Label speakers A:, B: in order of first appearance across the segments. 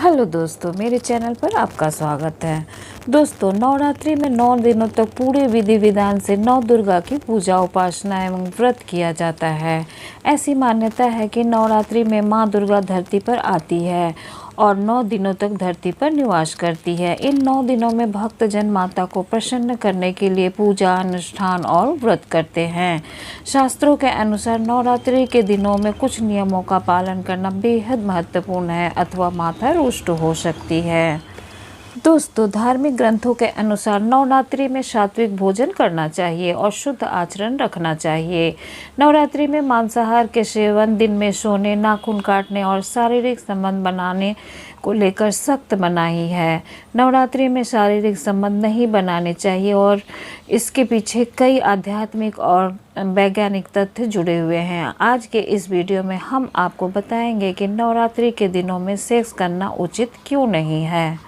A: Hello दोस्तों, मेरे channel पर आपका स्वागत है। दोस्तों, नवरात्रि में 9 दिनों तक पूरे विधि विधान से नौ दुर्गा की पूजा उपासना एवं व्रत किया जाता है। ऐसी मान्यता है कि नवरात्रि में माँ दुर्गा धरती पर आती है और 9 दिनों तक धरती पर निवास करती है। इन 9 दिनों में भक्तजन माता को प्रसन्न करने के लिए पूजा, अनुष्ठान और व्रत करते हैं। शास्त्रों के अनुसार नवरात्रि के दिनों में कुछ नियमों का पालन करना बेहद महत्वपूर्ण है अथवा माता रुष्ट हो सकती है। दोस्तों, धार्मिक ग्रंथों के अनुसार नवरात्रि में सात्विक भोजन करना चाहिए और शुद्ध आचरण रखना चाहिए। नवरात्रि में मांसाहार के सेवन, दिन में सोने, नाखून काटने और शारीरिक संबंध बनाने को लेकर सख्त मनाही है। नवरात्रि में शारीरिक संबंध नहीं बनाने चाहिए और इसके पीछे कई आध्यात्मिक और वैज्ञानिक तथ्य जुड़े हुए हैं। आज के इस वीडियो में हम आपको बताएंगे कि नवरात्रि के दिनों में सेक्स करना उचित क्यों नहीं है।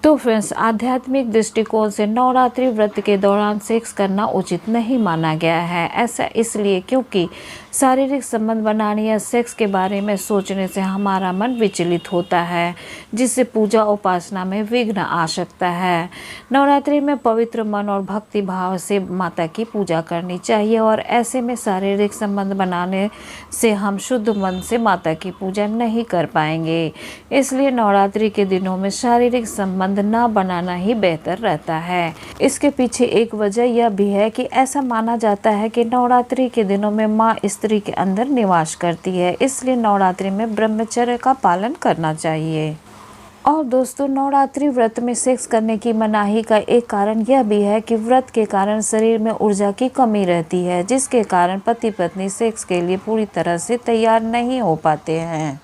A: तो फ्रेंड्स, आध्यात्मिक दृष्टिकोण से नवरात्रि व्रत के दौरान सेक्स करना उचित नहीं माना गया है। ऐसा इसलिए क्योंकि शारीरिक संबंध बनाने या सेक्स के बारे में सोचने से हमारा मन विचलित होता है, जिससे पूजा उपासना में विघ्न आ सकता है। नवरात्रि में पवित्र मन और भक्ति भाव से माता की पूजा करनी चाहिए और ऐसे में शारीरिक संबंध बनाने से हम शुद्ध मन से माता की पूजा नहीं कर पाएंगे। इसलिए नवरात्रि के दिनों में शारीरिक संबंध ना बनाना ही बेहतर रहता है। इसके पीछे एक वजह यह भी है कि ऐसा माना जाता है कि नवरात्रि के दिनों में माँ स्त्री के अंदर निवास करती है, इसलिए नवरात्रि में ब्रह्मचर्य का पालन करना चाहिए। और दोस्तों, नवरात्रि व्रत में सेक्स करने की मनाही का एक कारण यह भी है कि व्रत के कारण शरीर में ऊर्जा की कमी रहती है, जिसके कारण पति पत्नी सेक्स के लिए पूरी तरह से तैयार नहीं हो पाते हैं।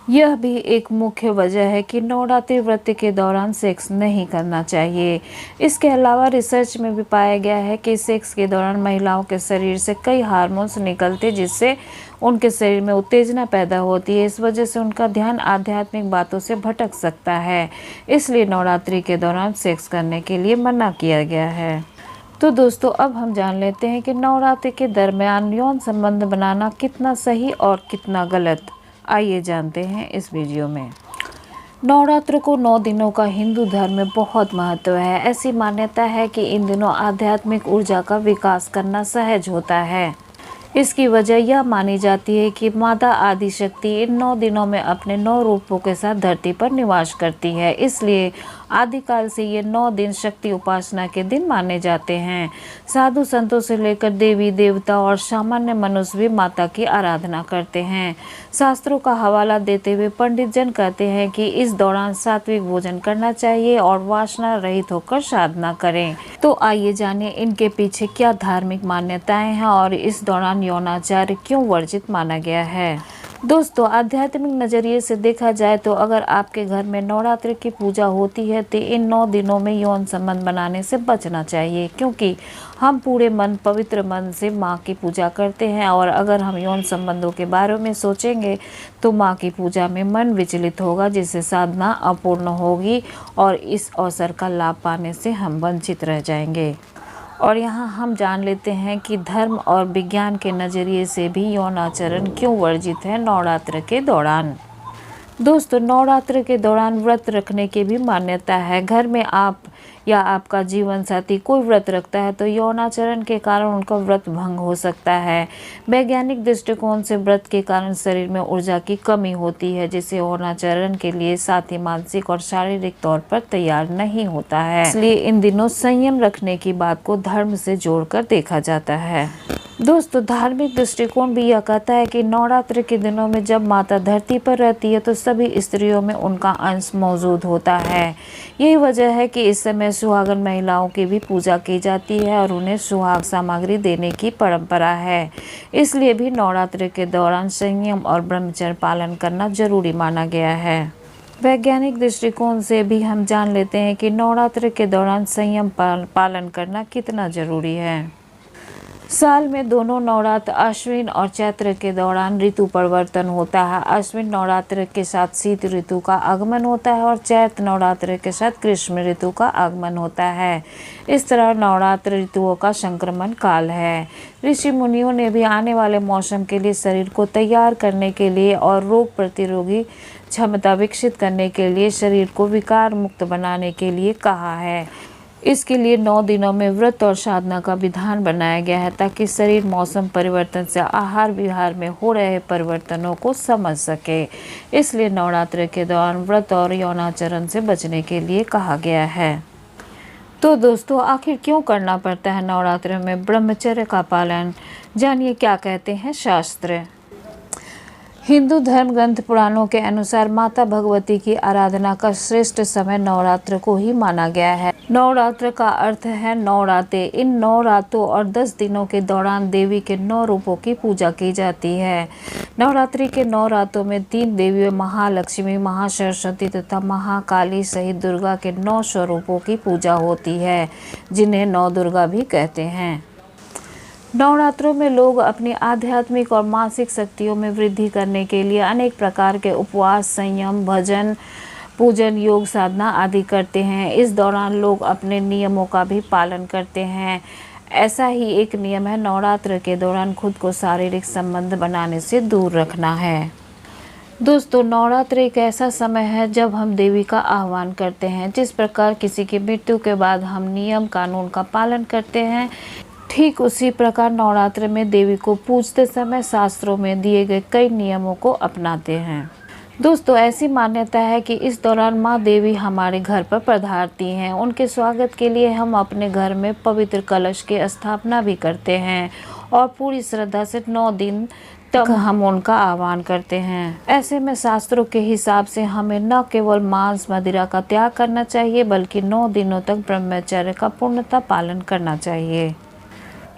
A: यह भी एक मुख्य वजह है कि नवरात्रि व्रत के दौरान सेक्स नहीं करना चाहिए। इसके अलावा रिसर्च में भी पाया गया है कि सेक्स के दौरान महिलाओं के शरीर से कई हार्मोन्स निकलते, जिससे उनके शरीर में उत्तेजना पैदा होती है। इस वजह से उनका ध्यान आध्यात्मिक बातों से भटक सकता है। इसलिए नवरात्रि के दौरान सेक्स करने के लिए मना किया गया है। तो दोस्तों, अब हम जान लेते हैं कि नवरात्रि के दरमियान यौन संबंध बनाना कितना सही और कितना गलत। आइए जानते हैं इस वीडियो में। नवरात्र को 9 दिनों का हिंदू धर्म में बहुत महत्व है। ऐसी मान्यता है कि इन दिनों आध्यात्मिक ऊर्जा का विकास करना सहज होता है। इसकी वजह यह मानी जाती है कि माता आदि शक्ति इन 9 दिनों में अपने 9 रूपों के साथ धरती पर निवास करती है। इसलिए आदिकाल से ये 9 दिन शक्ति उपासना के दिन माने जाते हैं। साधु संतों से लेकर देवी देवता और सामान्य मनुष्य भी माता की आराधना करते हैं। शास्त्रों का हवाला देते हुए पंडित जन कहते हैं कि इस दौरान सात्विक भोजन करना चाहिए और वासना रहित होकर साधना करें। तो आइए जानिए इनके पीछे क्या धार्मिक मान्यताएं हैं और इस दौरान यौनाचार क्यों वर्जित माना गया है। दोस्तों, आध्यात्मिक नज़रिए से देखा जाए तो अगर आपके घर में नवरात्रि की पूजा होती है तो इन 9 दिनों में यौन संबंध बनाने से बचना चाहिए, क्योंकि हम पूरे मन, पवित्र मन से माँ की पूजा करते हैं और अगर हम यौन संबंधों के बारे में सोचेंगे तो माँ की पूजा में मन विचलित होगा, जिससे साधना अपूर्ण होगी और इस अवसर का लाभ पाने से हम वंचित रह जाएंगे। और यहाँ हम जान लेते हैं कि धर्म और विज्ञान के नज़रिए से भी यौनाचरण क्यों वर्जित है नवरात्र के दौरान। दोस्तों, नवरात्र के दौरान व्रत रखने की भी मान्यता है। घर में आप या आपका जीवन साथी कोई व्रत रखता है तो यौनाचरण के कारण उनका व्रत भंग हो सकता है। वैज्ञानिक दृष्टिकोण से व्रत के कारण शरीर में ऊर्जा की कमी होती है, जिससे यौनाचरण के लिए साथी मानसिक और शारीरिक तौर पर तैयार नहीं होता है। इसलिए इन दिनों संयम रखने की बात को धर्म से जोड़कर देखा जाता है। दोस्तों, धार्मिक दृष्टिकोण भी यह कहता है कि नवरात्र के दिनों में जब माता धरती पर रहती है तो सभी स्त्रियों में उनका अंश मौजूद होता है। यही वजह है कि इस समय सुहागन महिलाओं की भी पूजा की जाती है और उन्हें सुहाग सामग्री देने की परंपरा है। इसलिए भी नवरात्र के दौरान संयम और ब्रह्मचर्य पालन करना जरूरी माना गया है। वैज्ञानिक दृष्टिकोण से भी हम जान लेते हैं कि नवरात्र के दौरान संयम पालन करना कितना जरूरी है। साल में दोनों नवरात्र आश्विन और चैत्र के दौरान ऋतु परिवर्तन होता है। आश्विन नवरात्र के साथ शीत ऋतु का आगमन होता है और चैत्र नवरात्र के साथ ग्रीष्म ऋतु का आगमन होता है। इस तरह नवरात्र ऋतुओं का संक्रमण काल है। ऋषि मुनियों ने भी आने वाले मौसम के लिए शरीर को तैयार करने के लिए और रोग प्रतिरोधी क्षमता विकसित करने के लिए शरीर को विकार मुक्त बनाने के लिए कहा है। इसके लिए 9 दिनों में व्रत और साधना का विधान बनाया गया है ताकि शरीर मौसम परिवर्तन से आहार विहार में हो रहे परिवर्तनों को समझ सके। इसलिए नवरात्र के दौरान व्रत और यौनाचरण से बचने के लिए कहा गया है। तो दोस्तों, आखिर क्यों करना पड़ता है नवरात्र में ब्रह्मचर्य का पालन? जानिए क्या कहते हैं शास्त्र। हिंदू धर्म ग्रंथ पुराणों के अनुसार माता भगवती की आराधना का श्रेष्ठ समय नवरात्र को ही माना गया है। नवरात्र का अर्थ है 9 रातें। इन 9 रातों और 10 दिनों के दौरान देवी के 9 रूपों की पूजा की जाती है। नवरात्रि के 9 रातों में 3 देवियों महालक्ष्मी, महासरस्वती तथा महाकाली सहित दुर्गा के 9 स्वरूपों की पूजा होती है, जिन्हें 9 दुर्गा भी कहते हैं। नवरात्रों में लोग अपनी आध्यात्मिक और मानसिक शक्तियों में वृद्धि करने के लिए अनेक प्रकार के उपवास, संयम, भजन, पूजन, योग साधना आदि करते हैं। इस दौरान लोग अपने नियमों का भी पालन करते हैं। ऐसा ही एक नियम है नवरात्र के दौरान खुद को शारीरिक संबंध बनाने से दूर रखना है। दोस्तों, नवरात्र एक ऐसा समय है जब हम देवी का आह्वान करते हैं। जिस प्रकार किसी की मृत्यु के बाद हम नियम कानून का पालन करते हैं, ठीक उसी प्रकार नवरात्र में देवी को पूजते समय शास्त्रों में दिए गए कई नियमों को अपनाते हैं। दोस्तों, ऐसी मान्यता है कि इस दौरान माँ देवी हमारे घर पर पधारती हैं। उनके स्वागत के लिए हम अपने घर में पवित्र कलश की स्थापना भी करते हैं और पूरी श्रद्धा से 9 दिन तक हम उनका आह्वान करते हैं। ऐसे में शास्त्रों के हिसाब से हमें न केवल मांस मदिरा का त्याग करना चाहिए, बल्कि 9 दिनों तक ब्रह्मचर्य का पूर्णतः पालन करना चाहिए।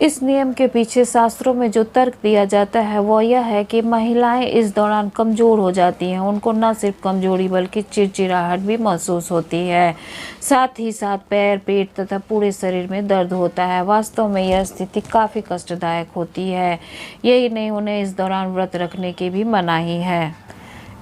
A: इस नियम के पीछे शास्त्रों में जो तर्क दिया जाता है वो यह है कि महिलाएं इस दौरान कमज़ोर हो जाती हैं। उनको न सिर्फ कमजोरी बल्कि चिड़चिड़ाहट भी महसूस होती है। साथ ही साथ पैर, पेट तथा पूरे शरीर में दर्द होता है। वास्तव में यह स्थिति काफ़ी कष्टदायक होती है। यही नहीं, उन्हें इस दौरान व्रत रखने की भी मनाही है।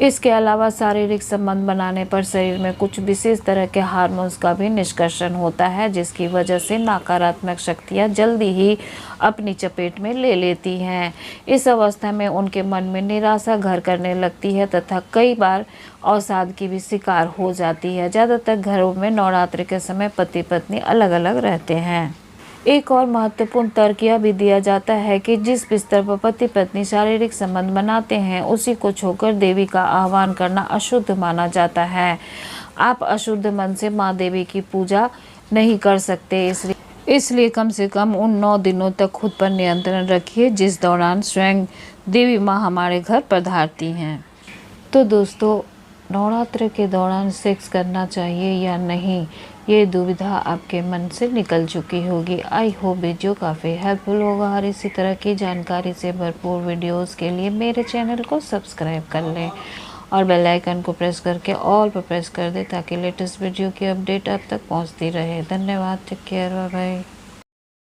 A: इसके अलावा शारीरिक संबंध बनाने पर शरीर में कुछ विशेष तरह के हार्मोन्स का भी निष्कर्षण होता है, जिसकी वजह से नकारात्मक शक्तियां जल्दी ही अपनी चपेट में ले लेती हैं। इस अवस्था में उनके मन में निराशा घर करने लगती है तथा कई बार अवसाद की भी शिकार हो जाती है। ज़्यादातर घरों में नवरात्रि के समय पति पत्नी अलग अलग रहते हैं। एक और महत्वपूर्ण तर्क यह भी दिया जाता है कि जिस बिस्तर पर पति पत्नी शारीरिक संबंध बनाते हैं, उसी को छोड़कर देवी का आह्वान करना अशुद्ध माना जाता है। आप अशुद्ध मन से माँ देवी की पूजा नहीं कर सकते। इसलिए कम से कम उन 9 दिनों तक खुद पर नियंत्रण रखिए, जिस दौरान स्वयं देवी माँ हमारे घर पधारती हैं। तो दोस्तों, नवरात्र के दौरान सेक्स करना चाहिए या नहीं, ये दुविधा आपके मन से निकल चुकी होगी। आई होप वीडियो काफ़ी हेल्पफुल होगा और इसी तरह की जानकारी से भरपूर वीडियोस के लिए मेरे चैनल को सब्सक्राइब कर लें और बेल आइकन को प्रेस करके ऑल पर प्रेस कर दें ताकि लेटेस्ट वीडियो की अपडेट आप तक पहुंचती रहे। धन्यवाद। Take care. Bye bye.